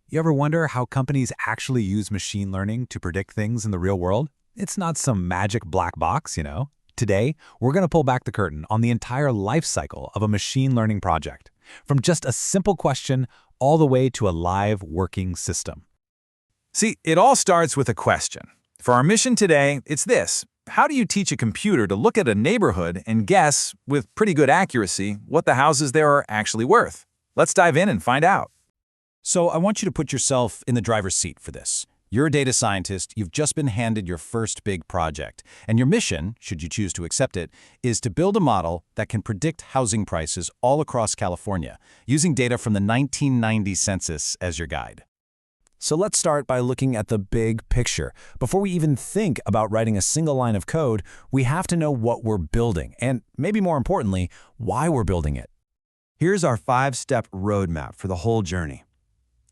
You ever wonder how companies actually use machine learning to predict things in the real world? It's not some magic black box. Today, we're going to pull back the curtain on the entire life cycle of a machine learning project, from just a simple question all the way to a live working system. See, it all starts with a question. For our mission today, it's this. How do you teach a computer to look at a neighborhood and guess, with pretty good accuracy, what the houses there are actually worth? Let's dive in and find out. So I want you to put yourself in the driver's seat for this. You're a data scientist, you've just been handed your first big project, and your mission, should you choose to accept it, is to build a model that can predict housing prices all across California, using data from the 1990 census as your guide. So let's start by looking at the big picture. Before we even think about writing a single line of code, we have to know what we're building, and maybe more importantly, why we're building it. Here's our 5-step roadmap for the whole journey.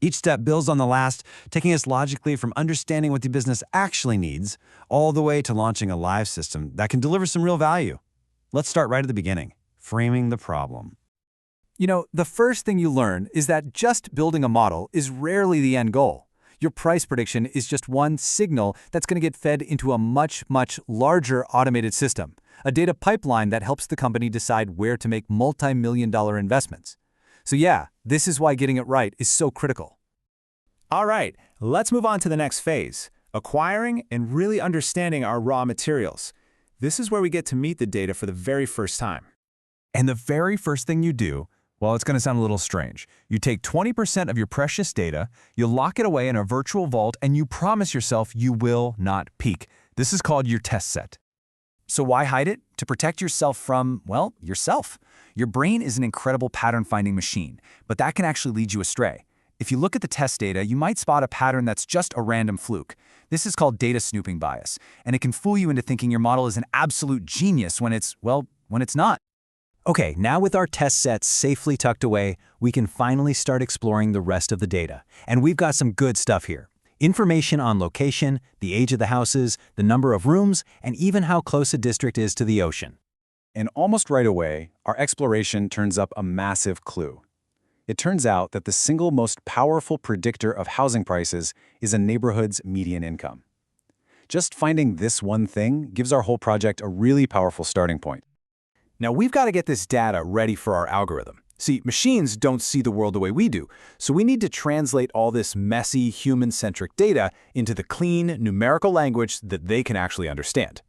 Each step builds on the last, taking us logically from understanding what the business actually needs, all the way to launching a live system that can deliver some real value. Let's start right at the beginning, framing the problem. The first thing you learn is that just building a model is rarely the end goal. Your price prediction is just one signal that's going to get fed into a much, much larger automated system, a data pipeline that helps the company decide where to make multi-million-dollar investments. So yeah, this is why getting it right is so critical. All right, let's move on to the next phase, acquiring and really understanding our raw materials. This is where we get to meet the data for the very first time. And the very first thing you do, well, it's going to sound a little strange. You take 20% of your precious data, you lock it away in a virtual vault, and you promise yourself you will not peek. This is called your test set. So why hide it? To protect yourself from, well, yourself. Your brain is an incredible pattern-finding machine, but that can actually lead you astray. If you look at the test data, you might spot a pattern that's just a random fluke. This is called data snooping bias, and it can fool you into thinking your model is an absolute genius when it's not. Okay, now with our test sets safely tucked away, we can finally start exploring the rest of the data. And we've got some good stuff here. Information on location, the age of the houses, the number of rooms, and even how close a district is to the ocean. And almost right away, our exploration turns up a massive clue. It turns out that the single most powerful predictor of housing prices is a neighborhood's median income. Just finding this one thing gives our whole project a really powerful starting point. Now we've got to get this data ready for our algorithm. See, machines don't see the world the way we do, so we need to translate all this messy, human-centric data into the clean, numerical language that they can actually understand.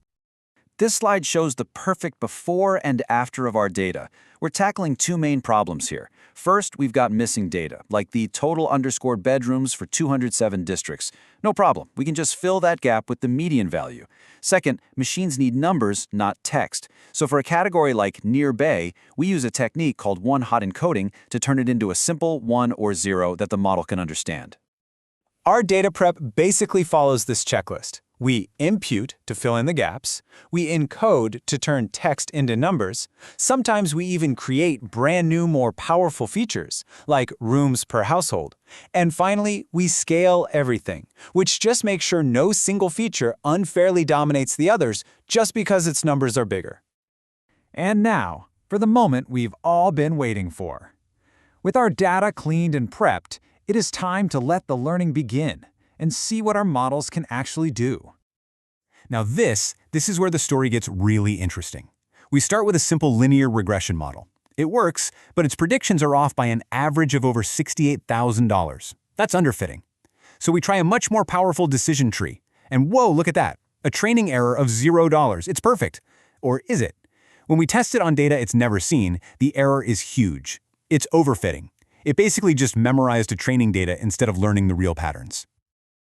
This slide shows the perfect before and after of our data. We're tackling two main problems here. First, we've got missing data, like the total underscored bedrooms for 207 districts. No problem, we can just fill that gap with the median value. Second, machines need numbers, not text. So for a category like near bay, we use a technique called one-hot encoding to turn it into a simple 1 or 0 that the model can understand. Our data prep basically follows this checklist. We impute to fill in the gaps, we encode to turn text into numbers, sometimes we even create brand new, more powerful features, like rooms per household. And finally, we scale everything, which just makes sure no single feature unfairly dominates the others just because its numbers are bigger. And now, for the moment we've all been waiting for. With our data cleaned and prepped, it is time to let the learning begin and see what our models can actually do. Now this is where the story gets really interesting. We start with a simple linear regression model. It works, but its predictions are off by an average of over $68,000. That's underfitting. So we try a much more powerful decision tree. And whoa, look at that. A training error of $0. It's perfect. Or is it? When we test it on data it's never seen, the error is huge. It's overfitting. It basically just memorized a training data instead of learning the real patterns.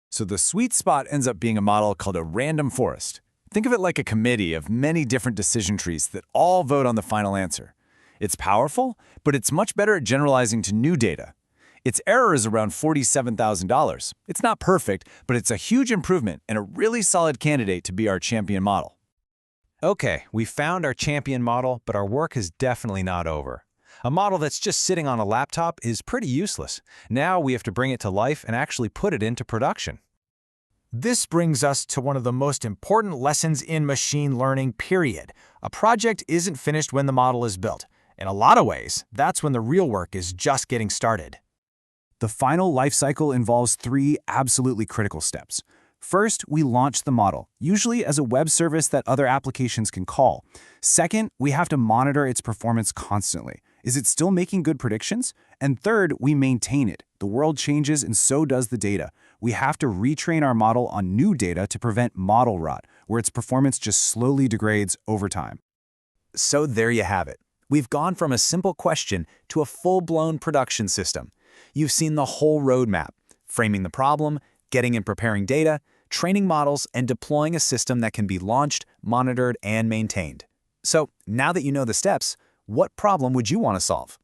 So the sweet spot ends up being a model called a random forest. Think of it like a committee of many different decision trees that all vote on the final answer. It's powerful, but it's much better at generalizing to new data. Its error is around $47,000. It's not perfect, but it's a huge improvement and a really solid candidate to be our champion model. Okay, we found our champion model, but our work is definitely not over. A model that's just sitting on a laptop is pretty useless. Now we have to bring it to life and actually put it into production. This brings us to one of the most important lessons in machine learning, period. A project isn't finished when the model is built. In a lot of ways, that's when the real work is just getting started. The final life cycle involves 3 absolutely critical steps. First, we launch the model, usually as a web service that other applications can call. Second, we have to monitor its performance constantly. Is it still making good predictions? And third, we maintain it. The world changes and so does the data. We have to retrain our model on new data to prevent model rot, where its performance just slowly degrades over time. So there you have it. We've gone from a simple question to a full-blown production system. You've seen the whole roadmap: framing the problem, getting and preparing data, training models, and deploying a system that can be launched, monitored, and maintained. So now that you know the steps, what problem would you want to solve?